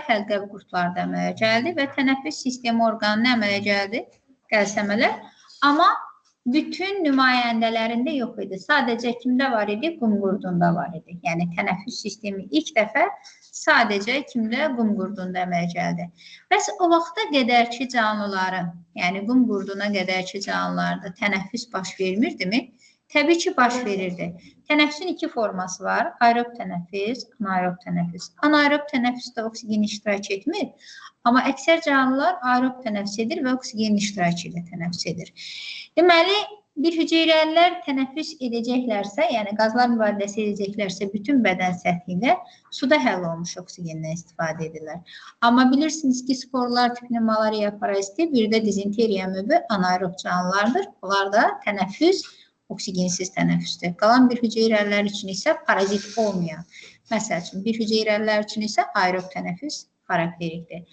həlqəvi qurtlarda əmələ gəldi və tənəffüs sistemi orqanına əmələ gəldi qəlsəmələr. Amma bütün nümayəndələrində yox idi. Sadəcə kimdə var idi? Qum qurdunda var idi. Yəni tənəffüs sistemi ilk dəfə sadəcə kimdə? Qum qurdunda əmələ gəldi. Bəs o vaxta qədərki canlıların, yəni qum qurduna qədərki canlılarda tənəffüs baş vermirdimi? Təbii ki, baş verirdi. Tənəffüsün iki forması var. Aerob tənəffüs, anaerob tənəffüs. Anaerob tənəffüsdə oksigen iştirak etmir. Amma əksər canlılar aerob tənəffüs edir və oksigen iştirakı ilə tənəffüs edir. Deməli, bir hüceyrəlilər tənəffüs edəcəklərsə, yəni qazlar mübadiləsi edəcəklərsə, bütün bədən səthində suda həll olmuş oksigendən istifadə edirlər. Amma bilirsiniz ki, sporlar tipli malariya paraziti, bir də dizenteriya növü anaerob canlılardır. Bunlar da tənəffüs oksigensiz tənəffüsdür. Qalan bir hüceyrələr üçün isə parazit olmayan, məsəl üçün bir hüceyrələr üçün isə aerob tənəffüs xarakterikdir.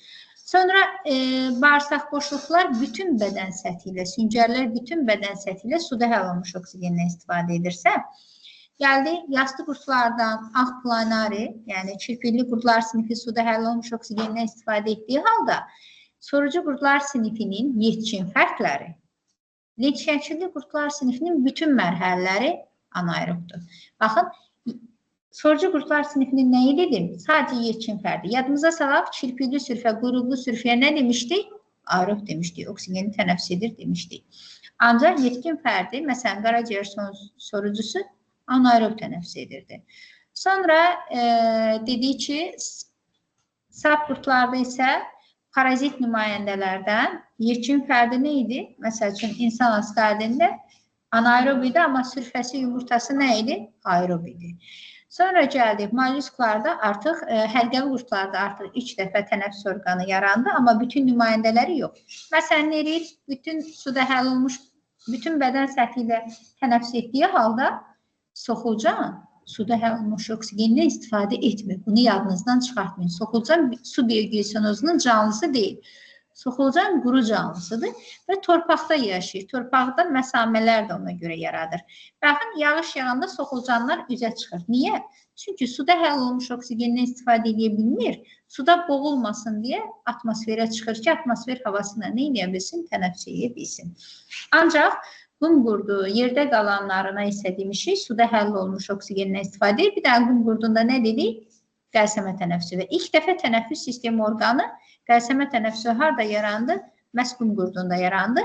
Sonra bağırsaq boşluqlar bütün bədən səthi ilə, süngərlər bütün bədən səthi ilə suda həll olmuş oksigendən istifadə edirsə, gəldi yastı qurtlardan ağ planari, yəni çirpili qurtlar sinifi suda həll olmuş oksigendən istifadə etdiyi halda, sorucu qurtlar sinifinin yetkin fərqləri, lentşəkilli qurtlar sinifinin bütün mərhələləri anaerobdur. Baxın, sorucu qurtlar sinifinin nəyi dedim? Sadəcə yetkin fərdi. Yadımıza salaq, çirpili sürfə, quyruqlu sürfəyə nə demişdik? Aerob demişdik, oksigeni tənəffüs edir demişdik. Ancaq yetkin fərdi, məsələn, qaraciyər sorucusu anaerob tənəffüs edirdi. Sonra dedik ki, sap qurtlarda isə parazit nümayəndələrdən yetkin fərdi nə idi? Məsəl üçün, insan asqardində anaerob idi, amma sürfəsi, yumurtası nə idi? Aerob idi. Sonra gəldik, mollusklarda artıq, həlqəvi qurtlarda artıq ilk dəfə tənəffüs orqanı yarandı, amma bütün nümayəndələri yox. Məsələn, nerik bütün suda həll olmuş, bütün bədən səthi ilə tənəffüs etdiyi halda soxulcan suda həll olmuş oksigendən istifadə etmir. Bunu yadınızdan çıxartmayın. Soxulcan su biogeosinozunun canlısı deyil. Soxulcan quru canlısıdır və torpaqda yaşayır. Torpaqda məsamələr də ona görə yaradır. Baxın, yağış yağanda soxulcanlar üzə çıxır. Niyə? Çünki suda həll olmuş oksigendən istifadə edə bilmir. Suda boğulmasın deyə atmosferə çıxır ki, atmosfer havasına nə edə bilsin? Tənəffüs edə bilsin. Ancaq qum qurdu, yerdə qalanlarına isə demişik, suda həll olmuş oksigendən istifadə edir. Bir də qum qurdunda nə dedik? Qəlsəmə tənəffüsü və ilk dəfə tənəffüs sistemi orqanı qəlsəmə tənəffüsü harada yarandı? Məhz qum qurdunda yarandı.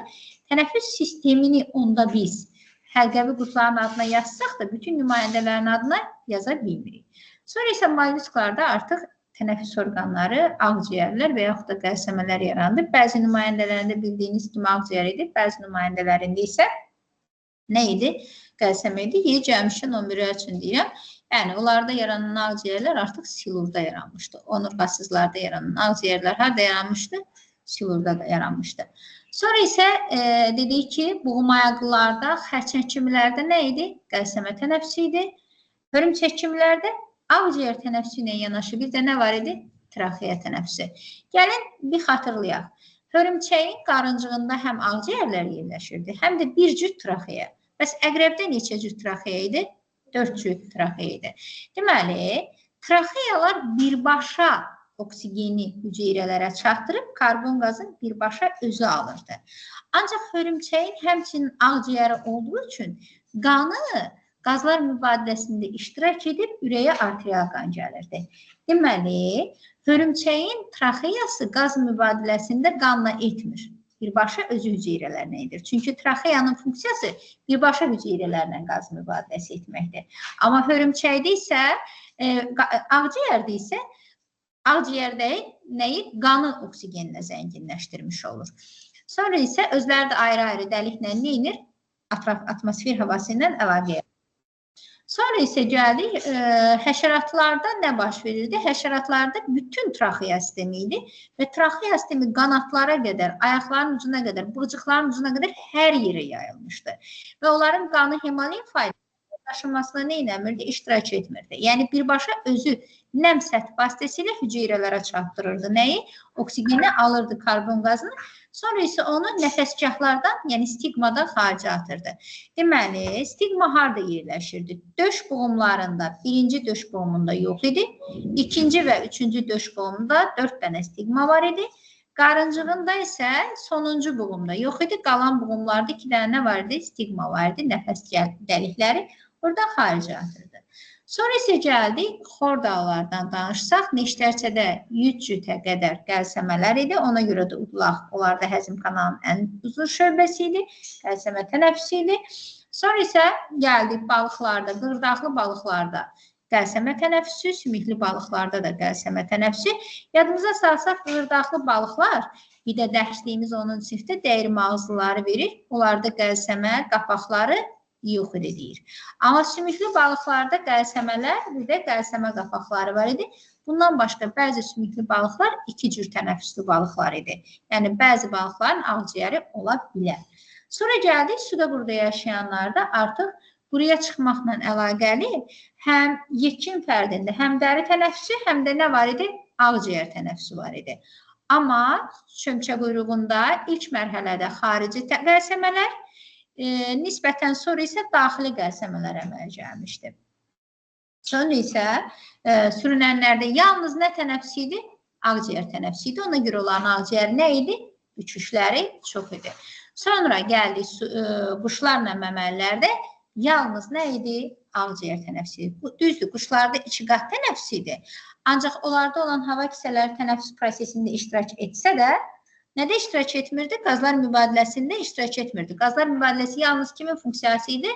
Tənəffüs sistemini onda biz həlqəvi qurtların adına yazsaq da bütün nümayəndələrin adına yaza bilmirik. Sonra isə mollusklarda artıq tənəffüs orqanları, ağciyərlər və yaxud da qəlsəmələr yarandı. Bəzi nümayəndələrində bildiyiniz kimi ağciyər idi, bəzi nümayəndələrində isə nə idi? Qəlsəmə idi. Yeri gəlmişkən omurilər üçün deyirəm. Yəni, onlarda yaranan ağciyərlər artıq silurda yaranmışdı. Onurğasızlarda yaranan ağciyərlər harada yaranmışdı? Silurda da yaranmışdı. Sonra isə dedik ki, boğumayaqlılarda, xərçəng kimilərdə nə idi? Qəlsəmə tənəffüsü idi. Hörümçək kimilərdə ağciyər tənəffüsü ilə yanaşı bir də nə var idi? Traxeya tənəffüsü. Gəlin, bir xatırlayaq. Hörümçəyin qarıncığında həm ağciyərlər yerləşirdi, həm də bir cüt traxeya. Bəs əqrəbdə neçə cüt traxeya idi? 4 cüt traxeya idi. Deməli, traxeyalar birbaşa oksigeni hüceyrələrə çatdırıb karbon qazın birbaşa özü alırdı. Ancaq hörümçəyin həmçinin ağciyəri olduğu üçün qanı qazlar mübadiləsində iştirak edib ürəyə arterial qan gəlirdi. Deməli, hörümçəyin traxeyası qaz mübadiləsində qanla etmir. Birbaşa özü hüceyrələrlə edir. Çünki traxeyanın funksiyası birbaşa hüceyrələrlə qaz mübadiləsi etməkdir. Amma hörümçəkdə isə, ağciyərdə isə, ağciyərdə nəyi? Qanı oksigenlə zənginləşdirmiş olur. Sonra isə özləri də ayrı-ayrı dəliklə neyinir? Atmosfer havası ilə əlaqə. Sonra isə gəldik, həşəratlarda nə baş verirdi? Həşəratlarda bütün traxeya sistemi idi və traxeya sistemi qanatlara qədər, ayaqların ucuna qədər, bığcıqların ucuna qədər hər yerə yayılmışdı. Və onların qanı hemolimf daşınmasına nə eləmirdi? İştirak etmirdi. Yəni, birbaşa özü nəm səthi vasitəsilə hüceyrələrə çatdırırdı. Nəyi? Oksigeni alırdı, karbon qazını. Sonra isə onu nəfəsgahlardan, yəni stigmadan xaricə atırdı. Deməli, stigma harada yerləşirdi? Döş boğumlarında birinci döş boğumunda yox idi. İkinci və üçüncü döş boğumunda 4 dənə stigma var idi. Qarıncığında isə sonuncu boğumda yox idi. Qalan boğumlarda 2 dənə var idi, stigma var idi, nəfəs dəlikləri. Oradan xaricə atırdı. Sonra isə gəldik, xordallardan danışsaq, neştərçədə 100 cütə qədər qəlsəmələr idi. Ona görə də udlaq, onlar da həzm kanalının ən uzun şöbəsi idi, qəlsəmə tənəffüsü idi. Sonra isə gəldik balıqlarda, qırdaqlı balıqlarda qəlsəmə tənəffüsü, sümükli balıqlarda da qəlsəmə tənəffüsü. Yadımıza salsaq, qırdaqlı balıqlar, bir də dərsliyimiz onun sinifdə dəyirmi ağızlıları verir. Onlarda qəlsəmə qapaqları yox idi deyir. Amma sümüklü balıqlarda qəlsəmələr, bir də qəlsəmə qapaqları var idi. Bundan başqa bəzi sümüklü balıqlar 2 cür tənəffüslü balıqlar idi. Yəni bəzi balıqların ağciyəri ola bilər. Sonra gəldik, suda burada yaşayanlarda artıq quruya çıxmaqla əlaqəli həm yekun fərdində həm dəri tənəffüsü, həm də nə var idi? Ağciyər tənəffüsü var idi. Amma çömçə quyruğunda ilk mərhələdə xarici qəlsəmələr, nisbətən sonra isə daxili qəlsəmələr əmələ gəlmişdir. Sonra isə sürünənlərdə yalnız nə tənəffüs idi? Ağciyər tənəffüsü idi. Ona görə onların ağciyəri nə idi? Uçuşları çox idi. Sonra gəldik quşlarla məməlilərdə yalnız nə idi? Ağciyər tənəffüsü idi. Düzdür, quşlarda 2 qat tənəffüsü idi. Ancaq onlarda olan hava kisələri tənəffüs prosesində iştirak etsə də, nədə iştirak etmirdi? Qazlar mübadiləsində iştirak etmirdi. Qazlar mübadiləsi yalnız kimin funksiyası idi?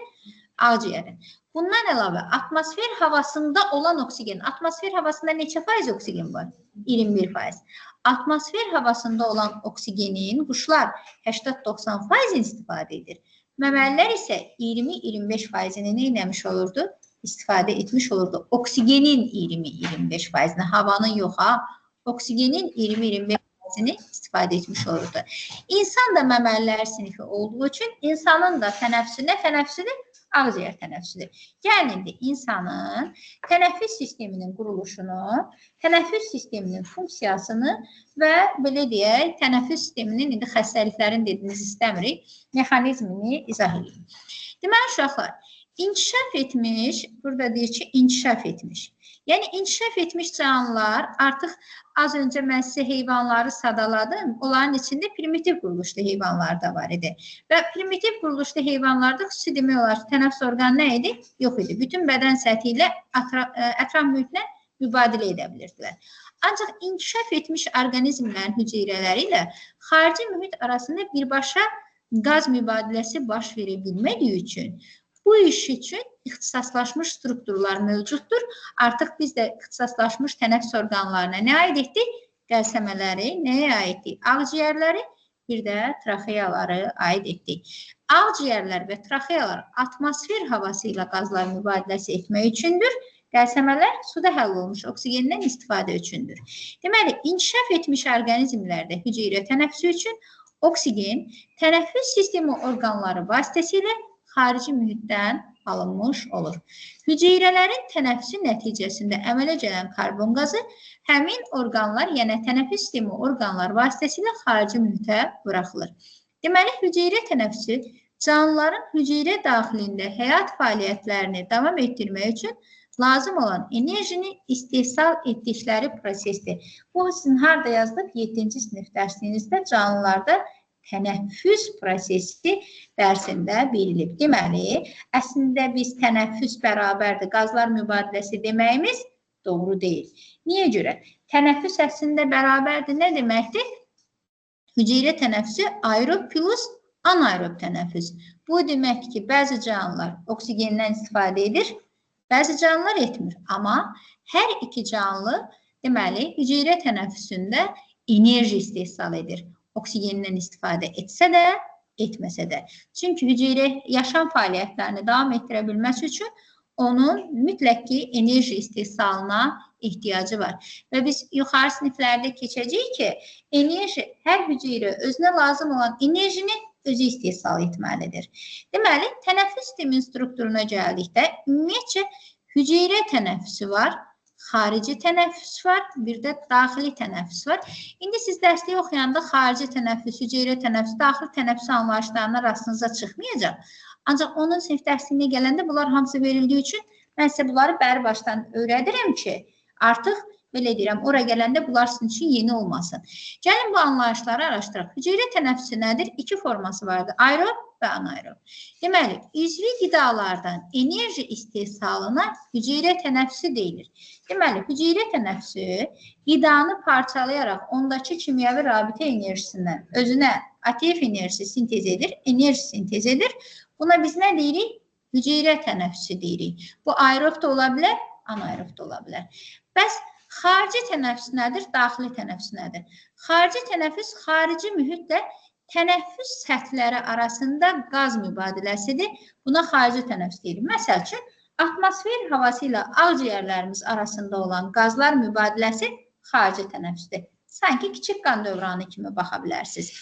Ağciyərin. Bundan əlavə, atmosfer havasında olan oksigen. Atmosfer havasında neçə faiz oksigen var? 21%. Atmosfer havasında olan oksigenin quşlar 80-90% istifadə edir. Məməlilər isə 20-25%-ni nə etmiş olurdu? İstifadə etmiş olurdu. Oksigenin 20-25%-ni, havanın yox ha, oksigenin 20-25%-ni istifadə etmiş olurdu. İnsan da məməlilər sinifi olduğu üçün insanın da tənəffüsü nə tənəffüsüdür? Ağciyər tənəffüsüdür. Yəni indi insanın tənəffüs sisteminin quruluşunu, tənəffüs sisteminin funksiyasını və belə deyək, tənəffüs sisteminin indi xəstəliklərin dediyimiz istəmirik, mexanizmini izah edin. Deməli uşaqlar, inkişaf etmiş, burada deyir ki, inkişaf etmiş. Yəni, inkişaf etmiş canlılar, artıq az öncə mən sizə heyvanları sadaladım, onların içində primitiv quruluşlu heyvanlar da var idi. Və primitiv quruluşlu heyvanlarda xüsusi demək olar ki, tənəffüs orqanı nə idi? Yox idi. Bütün bədən səthi ilə ətraf mühitlə mübadilə edə bilirdilər. Ancaq inkişaf etmiş orqanizmlərin hüceyrələri ilə xarici mühit arasında birbaşa qaz mübadiləsi baş verə bilmədiyi üçün bu iş üçün ixtisaslaşmış strukturlar mövcuddur. Artıq biz də ixtisaslaşmış tənəffüs orqanlarına nə aid etdik? Qəlsəmələri, nəyə aid etdik? Ağciyərləri, bir də traxeyaları aid etdik. Ağciyərlər və traxeyalar atmosfer havası ilə qazlar mübadiləsi etmək üçündür. Qəlsəmələr suda həll olmuş oksigenden istifadə üçündür. Deməli, inkişaf etmiş orqanizmlərdə hüceyrə tənəffüsü üçün oksigen tənəffüs sistemi orqanları vasitəsilə xarici mühitdən alınmış olur. Hüceyrələrin tənəffüsü nəticəsində əmələ gələn karbon qazı həmin orqanlar, yəni tənəffüs sistemi orqanlar vasitəsilə xarici mühitə buraxılır. Deməli, hüceyrə tənəffüsü canlıların hüceyrə daxilində həyat fəaliyyətlərini davam etdirmək üçün lazım olan enerjini istehsal etdikləri prosesdir. Bu sizin harada yazdıq? 7-ci sinif dərsliyinizdə canlılarda tənəffüs prosesi dərsində verilib. Deməli, əslində biz tənəffüs bərabərdir, qazlar mübadiləsi deməyimiz doğru deyil. Niyə görə? Tənəffüs əslində bərabərdir, nə deməkdir? Hüceyrə tənəffüsü aerob plus anaerob tənəffüs. Bu deməkdir ki, bəzi canlılar oksigenden istifadə edir, bəzi canlılar etmir. Amma hər iki canlı deməli, hüceyrə tənəffüsündə enerji istehsal edir. Oksigenden istifadə etsə də, etməsə də. Çünki hüceyrə yaşam fəaliyyətlərini davam etdirə bilməsi üçün onun mütləq ki, enerji istehsalına ehtiyacı var. Və biz yuxarı siniflərdə keçəcəyik ki, enerji, hər hüceyrə özünə lazım olan enerjini özü istehsal etməlidir. Deməli, tənəffüs sistemin strukturuna gəldikdə ümumiyyətcə hüceyrə tənəffüsü var, xarici tənəffüs var, bir də daxili tənəffüs var. İndi siz dərsliyi oxuyanda xarici tənəffüs, hüceyrə tənəffüs, daxili tənəffüs anlayışlarına rastınıza çıxmayacaq. Ancaq onun sinif dərsliyinə gələndə bunlar hamısı verildiyi üçün mən sizə bunları bəri başdan öyrədirəm ki, artıq belə deyirəm, ora gələndə bunlar sizin üçün yeni olmasın. Gəlin bu anlayışları araşdıraq. Hüceyrə tənəffüsü nədir? İki forması vardır, aerob və anaerob. Deməli, üzvi qidalardan enerji istehsalına hüceyrə tənəffüsü deyilir. Deməli, hüceyrə tənəffüsü qidanı parçalayaraq ondakı kimyəvi rabitə enerjisindən özünə ATF enerjisi sintez edir, enerji sintez edir. Buna biz nə deyirik? Hüceyrə tənəffüsü deyirik. Bu aerob da ola bilər, anaerob da ola bilər. Bəs xarici tənəffüs nədir? Daxili tənəffüs nədir? Xarici tənəffüs xarici mühitlə tənəffüs səthləri arasında qaz mübadiləsidir. Buna xarici tənəffüs deyilir. Məsəl üçün, atmosfer havası ilə ağciyərlərimiz arasında olan qazlar mübadiləsi xarici tənəffüsdür. Sanki kiçik qan dövranı kimi baxa bilərsiniz.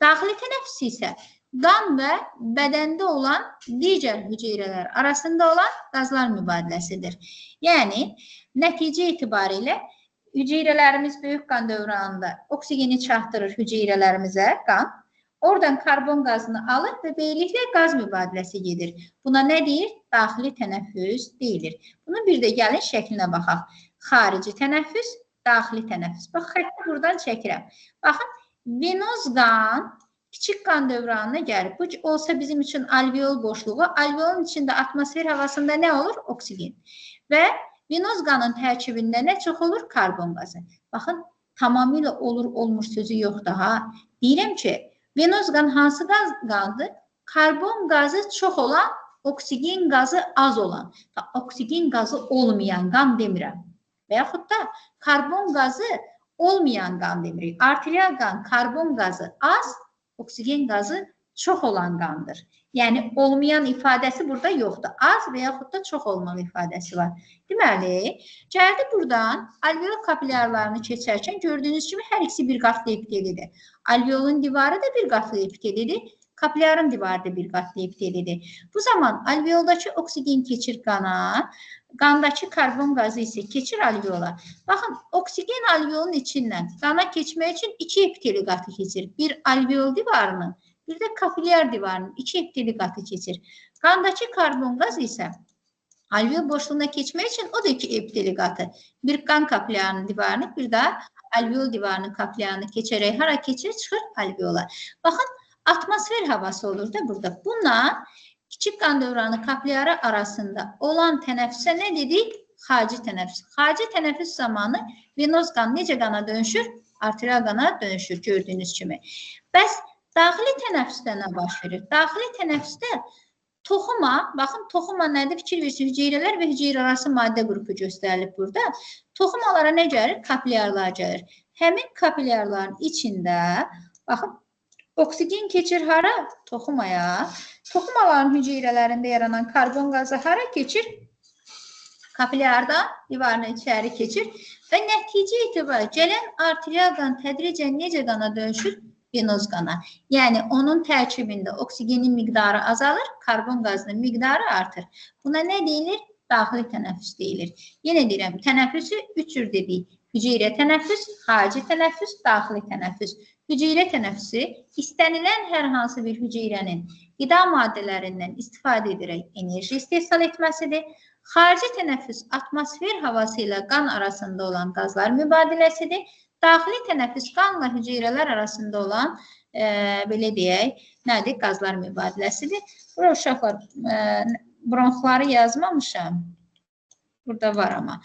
Daxili tənəffüs isə qan və bədəndə olan digər hüceyrələr arasında olan qazlar mübadiləsidir. Yəni, nəticə itibarilə hüceyrələrimiz böyük qan dövranında oksigeni çatdırır hüceyrələrimizə qan. Oradan karbon qazını alır və beləliklə qaz mübadiləsi gedir. Buna nə deyir? Daxili tənəffüs deyilir. Bunu bir də gəlin şəklinə baxaq. Xarici tənəffüs, daxili tənəffüs. Bax, xətti buradan çəkirəm. Baxın, venoz qan kiçik qan dövranına gəlir. Bu olsa bizim üçün alveol boşluğu. Alveolun içində atmosfer havasında nə olur? Oksigen. Və venoz qanın tərkibində nə çox olur? Karbon qazı. Baxın, tamamilə olur-olmur sözü yox daha. Deyirəm ki, venoz qan hansı qandır? Karbon qazı çox olan, oksigen qazı az olan. Oksigen qazı olmayan qan demirəm. Və yaxud da karbon qazı olmayan qan demirik. Arterial qan, karbon qazı az, oksigen qazı çox olan qandır. Yəni, olmayan ifadəsi burada yoxdur. Az və yaxud da çox olmalı ifadəsi var. Deməli, gəldi buradan alveol kapilyarlarını keçərkən gördüyünüz kimi hər ikisi bir qatlı epitelidir. Alveolun divarı da bir qatlı epitelidir. Kapilyarın divarı da bir qatlı epitelidir. Bu zaman alveoldakı oksigen keçir qana, qandakı karbon qazı isə keçir alveola. Baxın, oksigen alveolun içindən qana keçmək üçün iki epiteli qatı keçir. Bir alveol divarının, bir də kapilyar divarının iki epiteli qatı keçir. Qandakı karbon qazı isə alveol boşluğuna keçmək üçün o da iki epiteli qatı. Bir qan kapilyarının divarını, bir də alveol divarının kapilyarını keçərək hara keçir? Çıxır alveola. Baxın, atmosfer havası olur da burada. Bununla kiçik qan dövranı kapilyarı arasında olan tənəffüsə nə dedik? Xarici tənəffüs. Xarici tənəffüs zamanı venoz qan necə qana dönüşür? Arterial qana dönüşür gördüyünüz kimi. Bəs daxili tənəffüsdə nə baş verir? Daxili tənəffüsdə toxuma, baxın toxuma nədir? Fikir versin, hüceyrələr və hüceyrə arası maddə qrupu göstərilib burada. Toxumalara nə gəlir? Kapilyarlar gəlir. Həmin kapilyarların içində, baxın, oksigen keçir hara? Toxumaya. Toxumaların hüceyrələrində yaranan karbon qazı hara keçir? Kapilyardan divarına içəri keçir və nəticə etibarı gələn arterial qan tədricən necə qana dönüşür? Venoz qana. Yəni, onun tərkibində oksigenin miqdarı azalır, karbon qazının miqdarı artır. Buna nə deyilir? Daxili tənəffüs deyilir. Yenə deyirəm, tənəffüsü üç cür dedik. Hüceyrə tənəffüs, xarici tənəffüs, daxili tənəffüs. Hüceyrə tənəffüsü istənilən hər hansı bir hüceyrənin qida maddələrindən istifadə edərək enerji istehsal etməsidir. Xarici tənəffüs atmosfer havası ilə qan arasında olan qazlar mübadiləsidir. Daxili tənəffüs qanla hüceyrələr arasında olan, belə deyək, nədir? Qazlar mübadiləsidir. Burada uşaqlar, bronxları yazmamışam. Burada var amma.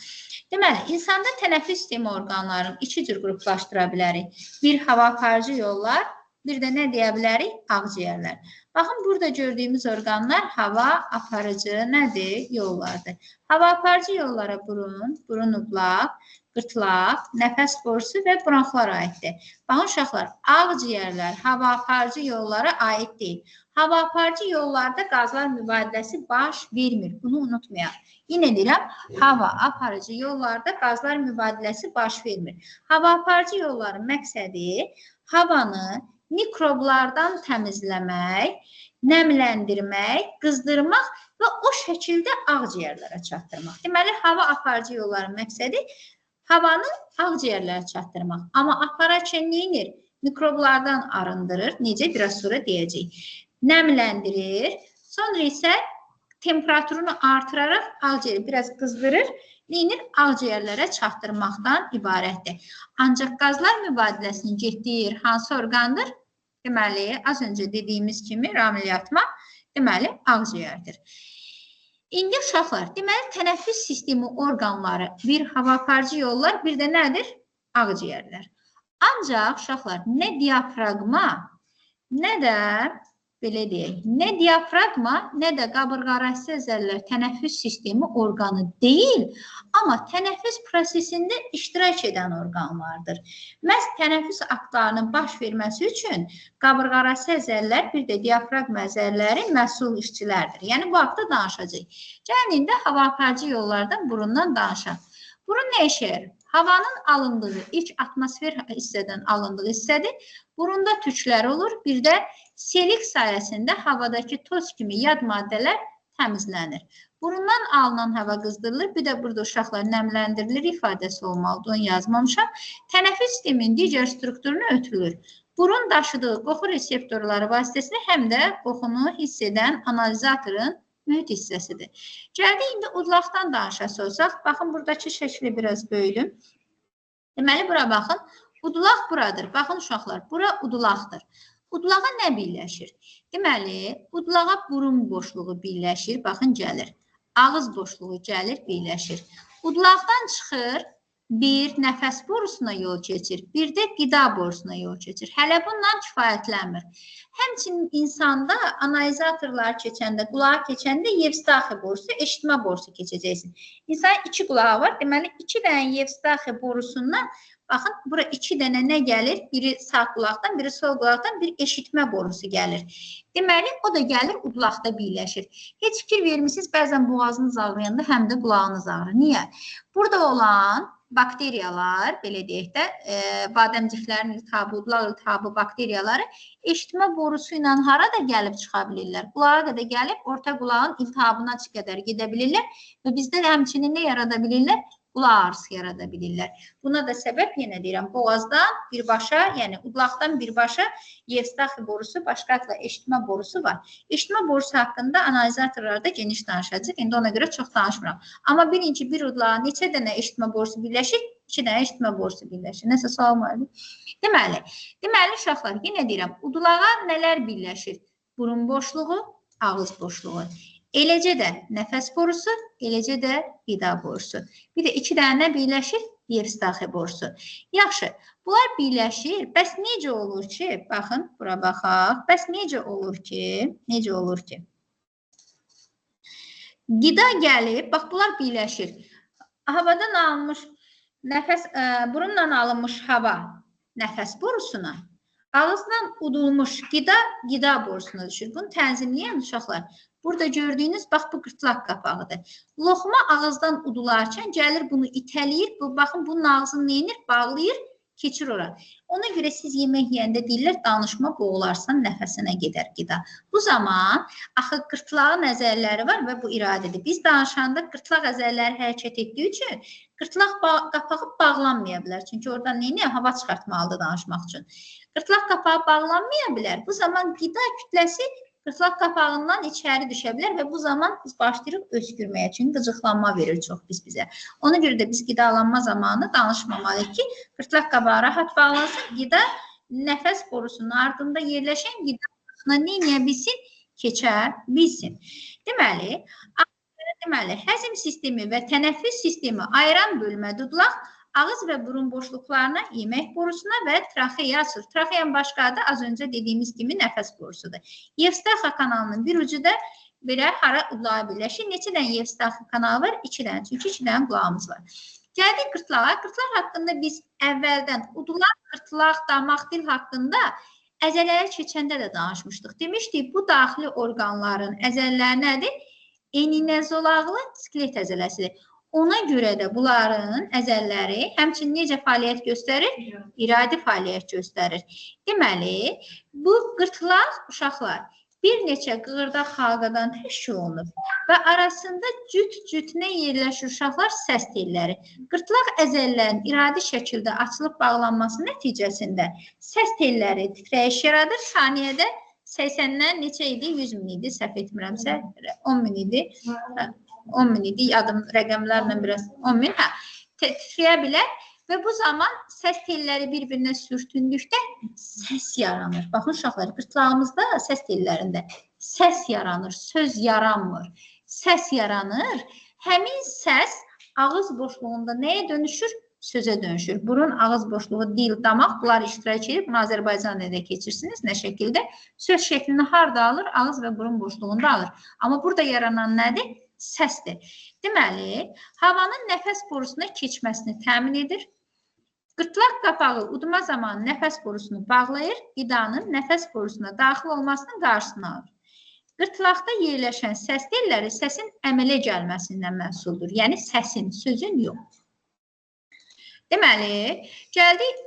Deməli, insanda tənəffüs sistemi orqanlarını iki cür qruplaşdıra bilərik. Bir, hava aparıcı yollar, bir də nə deyə bilərik? Ağciyərlər. Baxın, burada gördüyümüz orqanlar hava aparıcı nədir? Yollardır. Hava aparıcı yollara burun, burun ublaq, qırtlaq, nəfəs borusu və bronxlar aiddir. Baxın, uşaqlar, ağciyərlər hava aparıcı yollara aid deyil. Hava aparıcı yollarda qazlar mübadiləsi baş vermir. Bunu unutmayaq. Yenə deyirəm, hava aparıcı yollarda qazlar mübadiləsi baş vermir. Hava aparıcı yolların məqsədi havanı mikroblardan təmizləmək, nəmləndirmək, qızdırmaq və o şəkildə ağciyərlərə çatdırmaq. Deməli, hava aparıcı yolların məqsədi havanı ağciyərlərə çatdırmaq. Amma apararkən neyinir? Mikroblardan arındırır. Necə? Biraz sonra deyəcəyik. Nəmləndirir. Sonra isə temperaturunu artıraraq ağciyəri biraz qızdırır. Neyinir? Ağciyərlərə çatdırmaqdan ibarətdir. Ancaq qazlar mübadiləsinin getdiyi yer hansı orqandır? Deməli, az öncə dediyimiz kimi ramil yatma, deməli, ağciyərdir. İndi uşaqlar, deməli, tənəffüs sistemi orqanları bir hava aparıcı yollar, bir də nədir? Ağciyərlər. Ancaq uşaqlar, nə diafraqma, nə də belə deyək, nə diafraqma, nə də qabırğarası əzələlər tənəffüs sistemi orqanı deyil, amma tənəffüs prosesində iştirak edən orqanlardır. Məhz tənəffüs aktlarının baş verməsi üçün qabırğarası əzələlər, bir də diafraqma əzələləri məsul işçilərdir. Yəni, bu haqda danışacaq. Gəlin, indi hava aparıcı yollardan burundan danışaq. Burun nə işə yarayır? Havanın alındığı, ilk atmosfer hissədən alındığı hissədir. Burunda tüklər olur. Bir də selik sayəsində havadakı toz kimi yad maddələr təmizlənir. Burundan alınan hava qızdırılır. Bir də burada uşaqlar nəmləndirilir ifadəsi olmalıdır. Onu yazmamışam. Tənəffüs sisteminin digər strukturunu ötürülür. Burun daşıdığı qoxu reseptorları vasitəsilə həm də qoxunu hiss edən analizatorun mühit hissəsidir. Gəldi, indi udulaqdan danışası olsaq, baxın, buradakı şəkli biraz böyüdüm. Deməli, bura baxın, udulaq buradır. Baxın, uşaqlar, bura udulaqdır. Udulağa nə birləşir? Deməli, udulağa burun boşluğu birləşir, baxın, gəlir. Ağız boşluğu gəlir, birləşir. Udulaqdan çıxır, bir nəfəs borusuna yol keçir, bir də qida borusuna yol keçir. Hələ bundan kifayətlənmir. Həmçinin insanda analizatorlar keçəndə, qulağa keçəndə Yevstaxi borusu, eşitmə borusu keçəcəksin. İnsanın iki qulağı var. Deməli, iki dənə Yevstaxi borusundan, baxın, bura iki dənə nə gəlir? Biri sağ qulaqdan, biri sol qulaqdan bir eşitmə borusu gəlir. Deməli, o da gəlir, udulaqda birləşir. Heç fikir vermişsiniz, bəzən boğazınız ağrıyanda həm də qulağınız ağrır. Niyə? Burada olan bakteriyalar, belə deyək də, badəmciklərin iltihabı, udulaq iltihabı bakteriyaları eşitmə borusu ilə harada gəlib çıxa bilirlər? Qulağa qədər gəlib, orta qulağın iltihabına qədər gedə bilirlər və bizdə həmçinin nə yarada bilirlər? Qulaq ağrısı yarada bilirlər. Buna da səbəb, yenə deyirəm, boğazdan birbaşa, yəni udulaqdan birbaşa Yevstaxi borusu, başqa adla eşitmə borusu var. Eşitmə borusu haqqında analizatorlarda geniş danışacaq. İndi ona görə çox danışmıram. Amma birinci bir udulağa neçə dənə eşitmə borusu birləşir? 2 dənə eşitmə borusu birləşir. Nəsə sual var? Deməli, uşaqlar, yenə deyirəm, udulağa nələr birləşir? Burun boşluğu, ağız boşluğu. Eləcə də nəfəs borusu, eləcə də qida borusu. Bir də 2 dənə birləşir, Yevstaxi borusu. Yaxşı, bunlar birləşir. Bəs necə olur ki, baxın, bura baxaq. Bəs necə olur ki, qida gəlib, bax, bunlar birləşir. Havadan alınmış nəfəs, burunla alınmış hava nəfəs borusuna, ağızdan udulmuş qida borusuna düşür. Bunu tənzimləyən uşaqlar, burada gördüyünüz, bax, bu qırtlaq qapağıdır. Loxma ağızdan udularkən gəlir, bunu itələyir. Baxın, bunun ağzını neyinir? Bağlayır, keçir ora. Ona görə siz yemək yeyəndə deyirlər, danışma, boğularsan, nəfəsinə gedər qida. Bu zaman, axı, qırtlağın əzələləri var və bu iradədir. Biz danışanda qırtlaq əzələləri hərəkət etdiyi üçün qırtlaq qapağı bağlanmaya bilər. Çünki oradan neyini? Hava çıxartmalıdır danışmaq üçün. Qırtlaq qapağı bağlanmaya bilər. Bu zaman qida kütləsi qırtlaq qapağından içəri düşə bilər və bu zaman biz başlayırıq öskürməyə. Çünki qıcıqlanma verir çox bizə. Ona görə də biz qidalanma zamanı danışmamalıyıq ki, qırtlaq qapağı rahat bağlansın, qida nəfəs borusunun ardında yerləşən qida neyəyə bilsin, keçə bilsin. Deməli, həzm sistemi və tənəffüs sistemi ayıran bölmədə udulaq, ağız və burun boşluqlarına, yemək borusuna və traxeya açılır. Traxeyanın başqa adı az öncə dediyimiz kimi nəfəs borusudur. Yevstaxi kanalının bir ucu da belə hara udulağa birləşir. Neçə dənə Yevstaxi kanalı var? 2 dənə. Çünki 2 dənə qulağımız var. Gəldik qırtlağa. Qırtlaq haqqında biz əvvəldən udulaq, qırtlaq, damaq, dil haqqında əzələlər keçəndə də danışmışdıq. Demişdik, bu daxili orqanların əzələləri nədir? Eninəzolaqlı skelet əzələsidir. Ona görə də bunların əzəlləri həmçinin necə fəaliyyət göstərir? İradi fəaliyyət göstərir. Deməli, bu qırtlaq uşaqlar bir neçə qığırdaq halqadan təşkil olunur və arasında cüt-cütünə yerləşir uşaqlar səs telləri. Qırtlaq əzəllərinin iradi şəkildə açılıb bağlanması nəticəsində səs telləri titrəyiş yaradır. Saniyədə 80-dən neçə idi? 100 min idi, səhv etmirəmsə 10 min idi. 10 min idi, yadım rəqəmlərlə biraz 10 min. Titrəyə bilər. Və bu zaman səs telləri bir-birinə sürtündükdə səs yaranır. Baxın uşaqlar, qırtlağımızda səs tellərində səs yaranır, söz yaranmır. Səs yaranır. Həmin səs ağız boşluğunda nəyə dönüşür? Sözə dönüşür. Burun, ağız boşluğu, dil, damaq bunlar iştirak edib. Bunu Azərbaycan dilində keçirsiniz. Nə şəkildə? Söz şəklini harda alır? Ağız və burun boşluğunda alır. Amma burada yaranan nədir? Səsdir. Deməli, havanın nəfəs borusuna keçməsini təmin edir. Qırtlaq qapağı udma zamanı nəfəs borusunu bağlayır, qidanın nəfəs borusuna daxil olmasının qarşısını alır. Qırtlaqda yerləşən səs telləri səsin əmələ gəlməsindən məhsuldur. Yəni səsin, sözün yox. Deməli, gəldik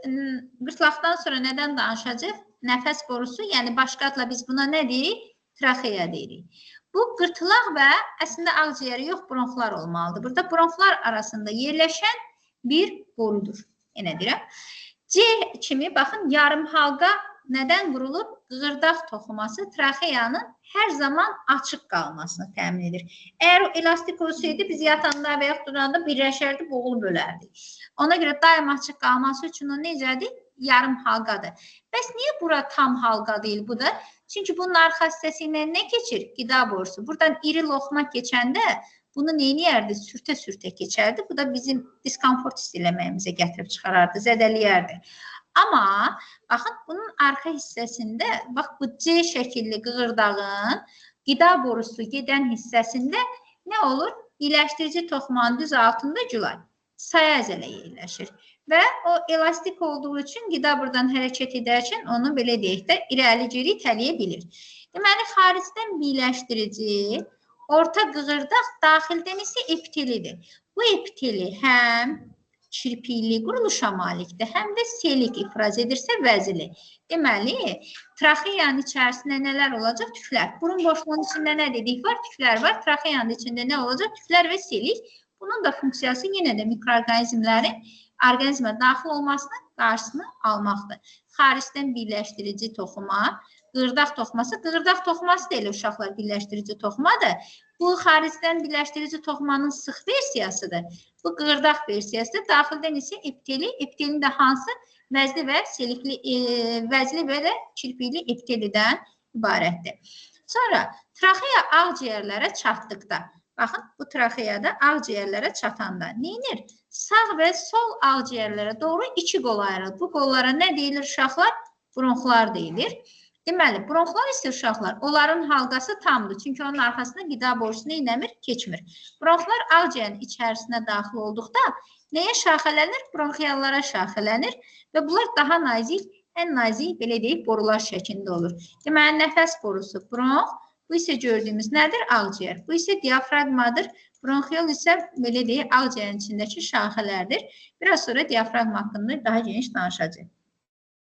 qırtlaqdan sonra nədən danışacaq? Nəfəs borusu, yəni başqa adla biz buna nə deyirik? Traxeya deyirik. Bu qırtlaq və əslində ağciyəri yox, bronxlar olmalıdır. Burada bronxlar arasında yerləşən bir borudur. Yenə deyirəm. C kimi, baxın, yarım halqa nədən qurulub? Qığırdaq toxuması traxeyanın hər zaman açıq qalmasını təmin edir. Əgər o elastik olsaydı, biz yatanda və yaxud duranda birləşərdi, boğulub ölərdi. Ona görə daim açıq qalması üçün o necədir? Yarım halqadır. Bəs niyə bura tam halqa deyil bu da? Çünki bunun arxa hissəsi ilə nə keçir? Qida borusu. Buradan iri loxma keçəndə bunu neyniyərdi? Sürtə-sürtə keçərdi. Bu da bizim diskomfort hiss eləməyimizə gətirib çıxarardı, zədələyərdi. Amma, baxın, bunun arxa hissəsində, bax, bu C şəkilli qığırdağın qida borusu gedən hissəsində nə olur? İyiləşdirici toxumanın düz altında gülay, saya əzələ yerləşir. Və o elastik olduğu üçün qida buradan hərəkət edərkən onu belə deyək də irəli-geri itələyə bilir. Deməli, xaricdən birləşdirici orta qığırdaq daxildən isə epitelidir. Bu epiteli həm kirpikli quruluşa malikdir, həm də selik ifraz edirsə vəzili. Deməli, traxeyanın içərisində nələr olacaq? Tüklər. Burun boşluğunun içində nə dedik var? Tüklər var. Traxeyanın içində nə olacaq? Tüklər və selik. Bunun da funksiyası yenə də mikroorqanizmlərin orqanizmə daxil olmasının qarşısını almaqdır. Xaricdən birləşdirici toxuma, qığırdaq toxuması. Qığırdaq toxuması deyil uşaqlar, birləşdirici toxumadır. Bu xaricdən birləşdirici toxumanın sıx versiyasıdır. Bu qığırdaq versiyasıdır. Daxildən isə epiteli. Epitelin də hansı? Vəzli və selikli, vəzli və də kirpikli epitelidən ibarətdir. Sonra traxeya ağciyərlərə çatdıqda, baxın, bu traxeyada ağciyərlərə çatanda neynir? Sağ və sol ağciyərlərə doğru iki qol ayrılır. Bu qollara nə deyilir uşaqlar? Bronxlar deyilir. Deməli, bronxlar isə uşaqlar, onların halqası tamdır. Çünki onun arxasında qida borusu neynəmir? Keçmir. Bronxlar ağciyərin içərisinə daxil olduqda nəyə şaxələnir? Bronxiyallara şaxələnir və bunlar daha nazik, ən nazik, belə deyək, borular şəklində olur. Deməli, nəfəs borusu bronx, bu isə gördüyümüz nədir? Ağciyər. Bu isə diafragmadır. Bronxiyal isə, belə deyək, ağciyərin içindəki şaxələrdir. Biraz sonra diafragma haqqında daha geniş danışacaq.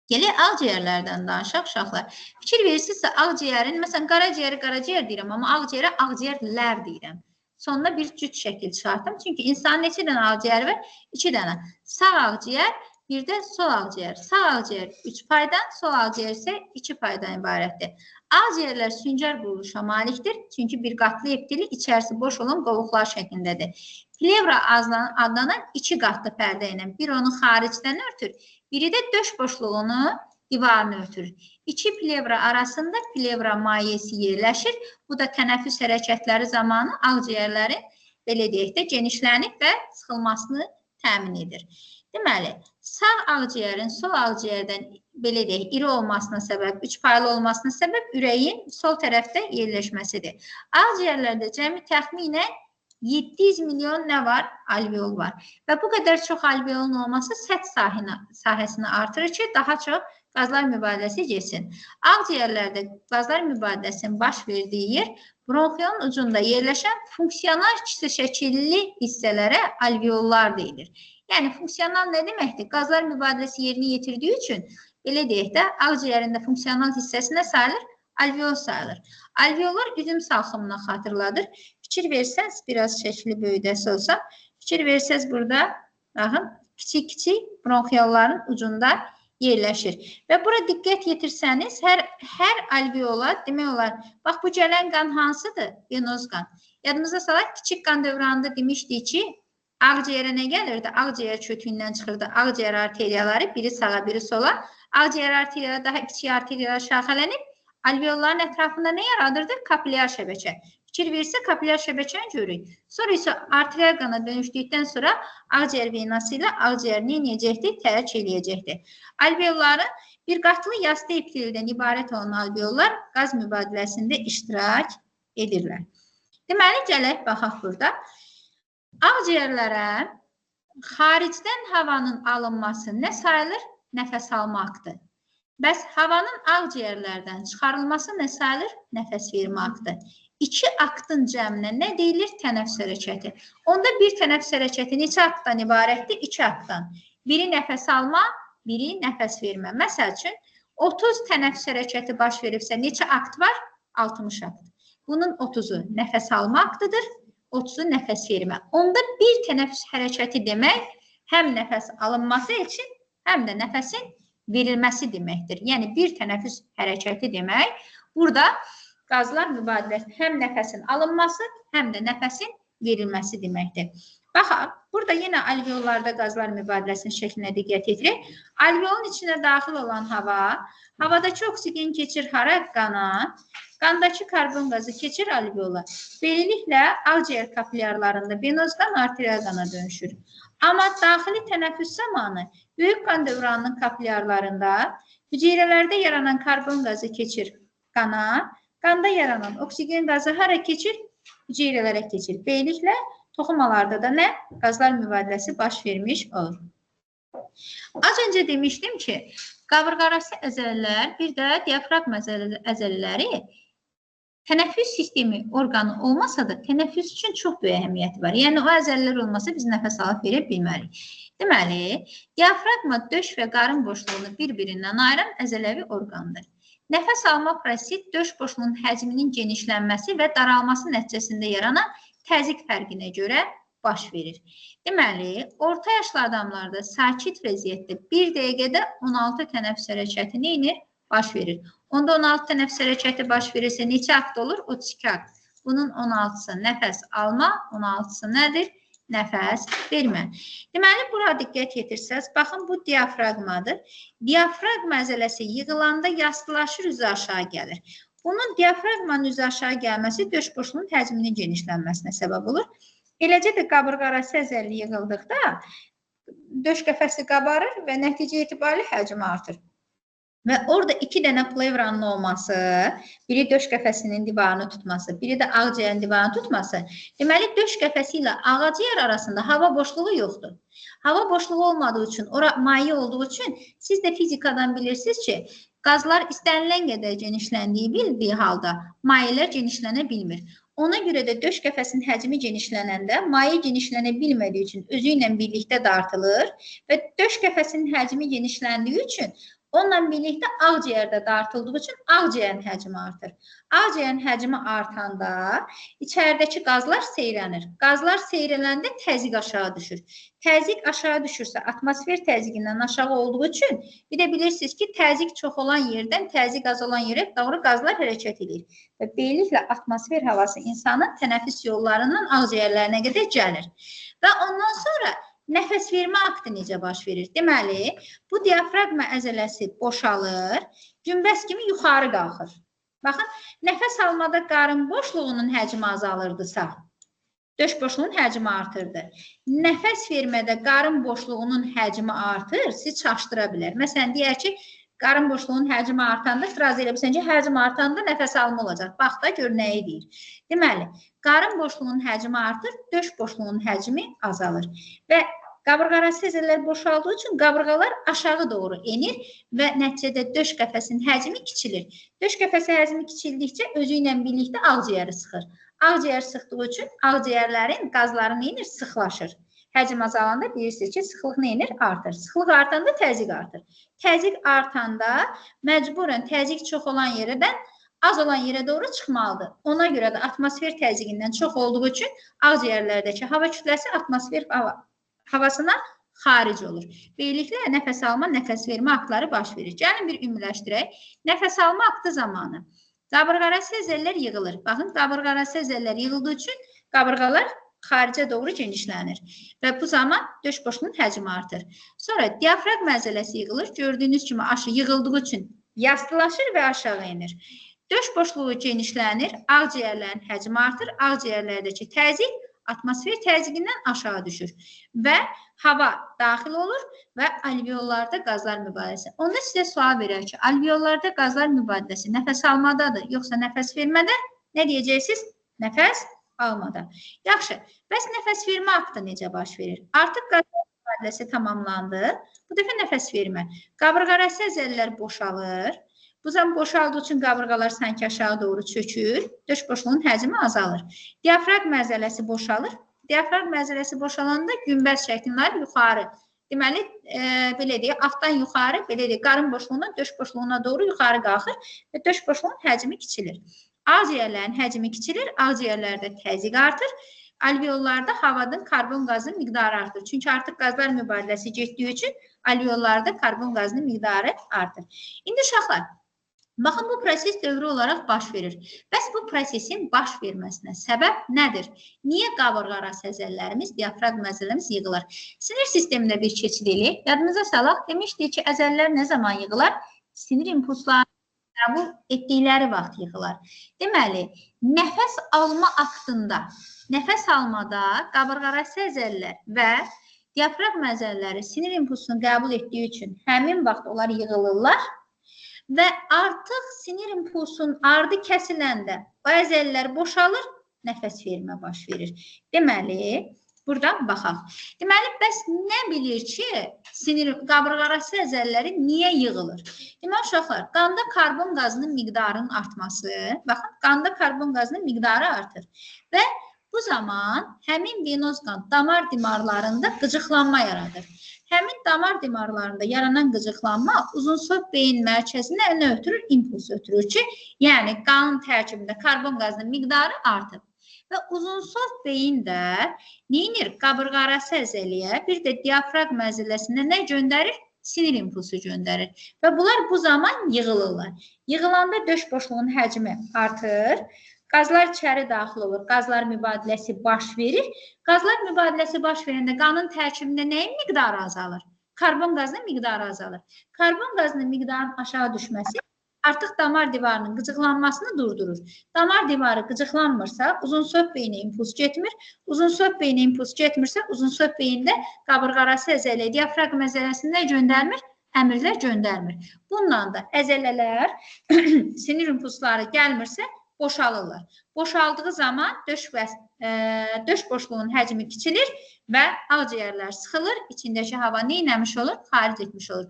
Gələk ağciyərlərdən danışaq uşaqlar. Fikir verirsinizsə ağciyərin, məsələn, qaraciyər deyirəm, amma ağciyərə ağciyərlər deyirəm. Sonuna bir cüt şəkil çıxartdım. Çünki insanın neçə dənə ağciyər var? 2 dənə. Sağ ağciyər, bir də sol ağciyər. Sağ ağciyər 3 paydan, sol ağciyər isə 2 paydan ibarətdir. Ağciyərlər süncər quruluşa malikdir. Çünki bir qatlı epiteli içərisi boş olan qovuqlar şəklindədir. Plevra adlanan 2 qatlı pərdə ilə bir onu xaricdən örtür, biri də döş boşluğunu divarını örtür. İki plevra arasında plevra mayesi yerləşir. Bu da tənəffüs hərəkətləri zamanı ağciyərlərin belə deyək də genişlənib və sıxılmasını təmin edir. Deməli, sağ ağciyərin sol ağciyərdən belə deyək, iri olmasına səbəb, 3 paylı olmasına səbəb ürəyin sol tərəfdə yerləşməsidir. Ağciyərlərdə cəmi təxminən 700 milyon nə var? Alveol var. Və bu qədər çox alveolun olması səth sahəsini artırır ki, daha çox qazlar mübadiləsi getsin. Ağciyərlərdə qazlar mübadiləsinin baş verdiyi yer bronxiyonun ucunda yerləşən funksional kisə şəkilli hissələrə alveollar deyilir. Yəni, funksional nə deməkdir? Qazlar mübadiləsi yerini yetirdiyi üçün, belə deyək də, ağciyərində funksional hissəsi nə sayılır? alveol sayılır. Alveollar üzüm salxımını xatırladır. Fikir versəz, biraz şəkli böyüdəsi olsa, fikir versəz burada, baxın, kiçik-kiçik bronxialların ucunda yerləşir. Və bura diqqət yetirsəniz, hər alveola demək olar, bax bu gələn qan hansıdır? Venoz qan. Yadımıza salaq, kiçik qan dövranında demişdik ki, ağciyərə nə gəlirdi? Ağciyər çötüyündən çıxırdı. Ağciyər arteriyaları biri sağa, biri sola. Ağciyər arteriyaları daha kiçik arteriyalar şaxələnib, alveolların ətrafında nə yaradırdı? Kapilyar şəbəkə. Fikir versə, kapilyar şəbəkəni görürük. Sonra isə arterial qana dönüşdükdən sonra ağciyər venası ilə ağciyər nə edəcəkdir? Tərk eləyəcəkdir. Alveolların bir qatlı yastı epiteldən ibarət olan alveollar qaz mübadiləsində iştirak edirlər. Deməli, gələk baxaq burada. Ağciyərlərə xaricdən havanın alınması nə sayılır? Nəfəs almaqdır. Bəs havanın ağciyərlərdən çıxarılması nə sayılır? Nəfəs vermə aktı. İki aktın cəminə nə deyilir? Tənəffüs hərəkəti. Onda bir tənəffüs hərəkəti neçə aktdan ibarətdir? 2 aktdan. Biri nəfəs alma, biri nəfəs vermə. Məsəl üçün, 30 tənəffüs hərəkəti baş veribsə, neçə akt var? 60 akt. Bunun 30'u nəfəs alma aktıdır, 30'u nəfəs vermə. Onda bir tənəffüs hərəkəti demək, həm nəfəs alınması üçün, həm də nəfəsin verilməsi deməkdir. Yəni, bir tənəffüs hərəkəti demək, burada qazlar mübadiləsi həm nəfəsin alınması, həm də nəfəsin verilməsi deməkdir. Baxaq, burada yenə alveollarda qazlar mübadiləsinin şəklinə diqqət edirək. Alveolun içinə daxil olan hava, havadakı oksigen keçir hara? Qana, qandakı karbon qazı keçir alveola. Beləliklə, ağciyər kapilyarlarında venoz qan arterial qana dönüşür. Amma daxili tənəffüs zamanı böyük qan dövranının kapilyarlarında hüceyrələrdə yaranan karbon qazı keçir qana, qanda yaranan oksigen qazı hara keçir? Hüceyrələrə keçir. Beləliklə, toxumalarda da nə? Qazlar mübadiləsi baş vermiş olur. Az öncə demişdim ki, qabırğarası əzələlər, bir də diafraqma əzələləri tənəffüs sistemi orqanı olmasa da tənəffüs üçün çox böyük əhəmiyyəti var. Yəni, o əzələlər olmasa biz nəfəs alıb verə bilmərik. Deməli, diafraqma döş və qarın boşluğunu bir-birindən ayıran əzələvi orqandır. Nəfəs alma prosesi döş boşluğunun həcminin genişlənməsi və daralması nəticəsində yaranan təzyiq fərqinə görə baş verir. Deməli, orta yaşlı adamlarda sakit vəziyyətdə 1 dəqiqədə 16 tənəffüs hərəkəti neyinir? Baş verir. Onda 16 tənəffüs hərəkəti baş verirsə neçə akt olur? 32 akt. Bunun 16'sı nəfəs alma, 16'sı nədir? Nəfəs vermə. Deməli, bura diqqət yetirsəz, baxın, bu diafraqmadır. Diafraqma əzələsi yığılanda yastılaşır, üzü aşağı gəlir. Bunun diafraqmanın üzü aşağı gəlməsi döş boşluğunun həcminin genişlənməsinə səbəb olur. Eləcə də qabırğarası əzəli yığıldıqda döş qəfəsi qabarır və nəticə etibarilə həcmi artır. Və orada 2 dənə plevranın olması, biri döş qəfəsinin divarını tutması, biri də ağciyərin divarını tutması, deməli, döş qəfəsi ilə ağciyər arasında hava boşluğu yoxdur. Hava boşluğu olmadığı üçün, ora maye olduğu üçün, siz də fizikadan bilirsiniz ki, qazlar istənilən qədər genişləndiyi bildiyi halda mayelər genişlənə bilmir. Ona görə də döş qəfəsinin həcmi genişlənəndə maye genişlənə bilmədiyi üçün özü ilə birlikdə dartılır və döş qəfəsinin həcmi genişləndiyi üçün onunla birlikdə ağciyərdə dartıldığı üçün ağciyərin həcmi artır. Ağciyərin həcmi artanda içəridəki qazlar seyrənir. Qazlar seyrələndə təzyiq aşağı düşür. Təzyiq aşağı düşürsə atmosfer təzyiqindən aşağı olduğu üçün bir də bilirsiniz ki, təzyiq çox olan yerdən təzyiq az olan yerə doğru qazlar hərəkət edir. Və beləliklə atmosfer havası insanın tənəffüs yollarından ağciyərlərinə qədər gəlir. Və ondan sonra nəfəs vermə aktı necə baş verir? Deməli, bu diafraqma əzələsi boşalır, günbəz kimi yuxarı qalxır. Baxın, nəfəs almada qarın boşluğunun həcmi azalırdısa, döş boşluğunun həcmi artırdı. Nəfəs vermədə qarın boşluğunun həcmi artır, sizi çaşdıra bilər. Məsələn, deyər ki, qarın boşluğunun həcmi artanda, fraz elə bilsən ki, həcmi artanda nəfəs alma olacaq. Bax da, gör nəyi deyir. Deməli, qarın boşluğunun həcmi artır, döş boşluğunun həcmi azalır. Və qabırğarası əzələlər boşaldığı üçün qabırğalar aşağı doğru enir və nəticədə döş qəfəsinin həcmi kiçilir. Döş qəfəsi həcmi kiçildikcə özü ilə birlikdə ağciyəri sıxır. Ağciyər sıxdığı üçün ağciyərlərin qazları neyinir? Sıxlaşır. Həcm azalanda bilirsiniz ki, sıxlıq neyinir? Artır. Sıxlıq artanda təzyiq artır. Təzyiq artanda məcburən təzyiq çox olan yerdən az olan yerə doğru çıxmalıdır. Ona görə də atmosfer təzyiqindən çox olduğu üçün ağciyərlərdəki hava kütləsi atmosfer havasına xaric olur. Beləliklə, nəfəs alma, nəfəs vermə aktları baş verir. Gəlin bir ümumiləşdirək. Nəfəs alma aktı zamanı qabırğarası əzəllər yığılır. Baxın, qabırğarası əzəllər yığıldığı üçün qabırğalar xaricə doğru genişlənir və bu zaman döş boşluğunun həcmi artır. Sonra diafraqm əzələsi yığılır. Gördüyünüz kimi aşağı yığıldığı üçün yastılaşır və aşağı enir. Döş boşluğu genişlənir, ağciyərlərin həcmi artır, ağciyərlərdəki təzyiq atmosfer təzyiqindən aşağı düşür və hava daxil olur və alveollarda qazlar mübadiləsi. Onda sizə sual verər ki, alveollarda qazlar mübadiləsi nəfəs almadadır, yoxsa nəfəs vermədə? Nə deyəcəksiniz? Nəfəs almada. Yaxşı, bəs nəfəs vermə aktı necə baş verir? Artıq qazlar mübadiləsi tamamlandı. Bu dəfə nəfəs vermə. Qabırğarası əzəllər boşalır. Bu zaman boşaldığı üçün qabırğalar sanki aşağı doğru çökür, döş boşluğunun həcmi azalır. Diafraqm əzələsi boşalır. Diafraqm əzələsi boşalanda günbəz şəklində yuxarı, deməli, belə deyək, altdan yuxarı, belə deyək, qarın boşluğundan döş boşluğuna doğru yuxarı qalxır və döş boşluğunun həcmi kiçilir. Ağciyərlərin həcmi kiçilir, ağciyərlərdə təzyiq artır, alveollarda havada karbon qazının miqdarı artır. Çünki artıq qazlar mübadiləsi getdiyi üçün alveollarda karbon qazının miqdarı artır. İndi uşaqlar, baxın, bu proses dövrü olaraq baş verir. Bəs bu prosesin baş verməsinə səbəb nədir? Niyə qabırğarası əzəllərimiz, diafraqm əzəllərimiz yığılır? Sinir sistemində bir keçid eləyək. Yadımıza salaq, demişdik ki, əzəllər nə zaman yığılar? Sinir impulslarını qəbul etdikləri vaxt yığılar. Deməli, nəfəs alma aktında, nəfəs almada qabırğarası əzəllər və diafraqm əzəlləri sinir impulsunu qəbul etdiyi üçün həmin vaxt onlar yığılırlar. Və artıq sinir impulsunun ardı kəsiləndə o əzəllər boşalır, nəfəs vermə baş verir. Deməli, buradan baxaq. Deməli, bəs nə bilir ki, sinir qabırğarası əzəlləri niyə yığılır? Deməli, uşaqlar, qanda karbon qazının miqdarının artması, baxın, qanda karbon qazının miqdarı artır və bu zaman həmin venoz qan damar dimarlarında qıcıqlanma yaradır. Həmin damar dimarlarında yaranan qıcıqlanma uzunsov beyin mərkəzinə nə ötürür? İmpuls ötürür ki, yəni qanın tərkibində karbon qazının miqdarı artır. Və uzunsov beyin də neyinir? Qabırğarası əzəliyə, bir də diafraqm əzələsinə nə göndərir? Sinir impulsu göndərir. Və bunlar bu zaman yığılırlar. Yığılanda döş boşluğunun həcmi artır. Qazlar içəri daxil olur, qazlar mübadiləsi baş verir. Qazlar mübadiləsi baş verəndə qanın tərkibində nəyin miqdarı azalır? Karbon qazının miqdarı azalır. Karbon qazının miqdarının aşağı düşməsi artıq damar divarının qıcıqlanmasını durdurur. Damar divarı qıcıqlanmırsa, uzunsov beyinə impuls getmir. Uzunsov beyinə impuls getmirsə, uzunsov beyində qabırğarası əzələ, diafraqm əzələsinə göndərmir, əmrlər göndərmir. Bundan da əzələlər, sinir impulsları gəlmirsə, boşalırlar. Boşaldığı zaman döş boşluğunun həcmi kiçilir və ağciyərlər sıxılır, içindəki hava neynəmiş olur? Xaric etmiş olur.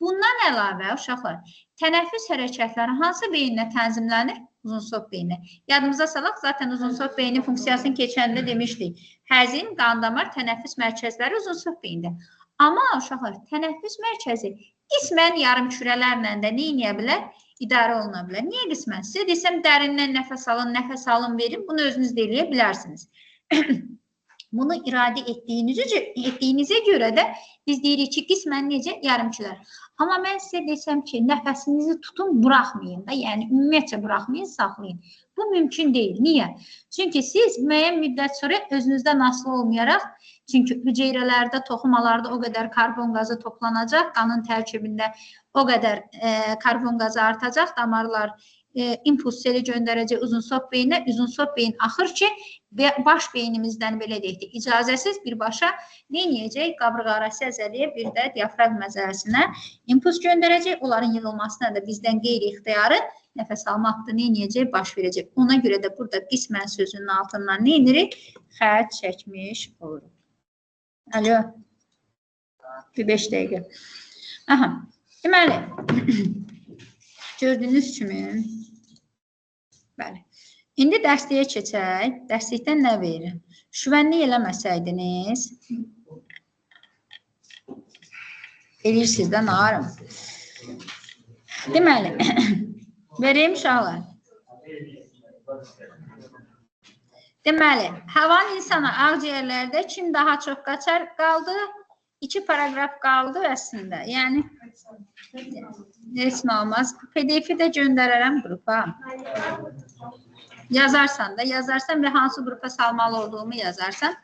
Bundan əlavə, uşaqlar, tənəffüs hərəkətləri hansı beyinlə tənzimlənir? Uzunsov beyinlə. Yadımıza salaq, zaten uzunsov beynin funksiyasını keçəndə demişdik. Həzin, qandamar, tənəffüs mərkəzləri uzunsov beyində. Amma, uşaqlar, tənəffüs mərkəzi qismən yarım kürələrlə də neyniyə bilər? İdarə oluna bilər. Niyə qismən? Sizə desəm, dərindən nəfəs alın, verin. Bunu özünüz də eləyə bilərsiniz. Bunu iradə etdiyinizə görə də biz deyirik ki, qismən necə? Yarımkülər. Amma mən sizə desəm ki, nəfəsinizi tutun, buraxmayın da, yəni ümumiyyətcə buraxmayın, saxlayın. Bu mümkün deyil. Niyə? Çünki siz müəyyən müddət sonra özünüzdən asılı olmayaraq, çünki hüceyrələrdə, toxumalarda o qədər karbon qazı toplanacaq, qanın tərkibində o qədər karbon qazı artacaq, damarlar impuls seli göndərəcək uzunsov beyinə, uzunsov beyin axır ki, baş beynimizdən belə deyək ki, icazəsiz birbaşa neyniyəcək? Qabırğarası əzəliyə, bir də diafraqm əzələsinə impuls göndərəcək. Onların yığılmasına da bizdən qeyri-ixtiyarı nəfəs alma aktı neyniyəcək? Baş verəcək. Ona görə də burada qismən sözünün altından neynirik? Xətt çəkmiş oluruq. Alo. Bir 5 dəqiqə. Aha. Deməli, gördüyünüz kimi, bəli. İndi dərsliyə keçək. Dərslikdən nə verir? Şüvənlik eləməsəydiniz, eləyirsiniz də narım. Deməli, vereyim uşaqlar. Deməli, havan insana ağciyərlərdə kim daha çox qaçar qaldı? 2 paragraf qaldı əslində. Yəni, heç nə olmaz. PDF-i də göndərərəm qrupa. Yazarsan da, yazarsan və hansı qrupa salmalı olduğumu yazarsan.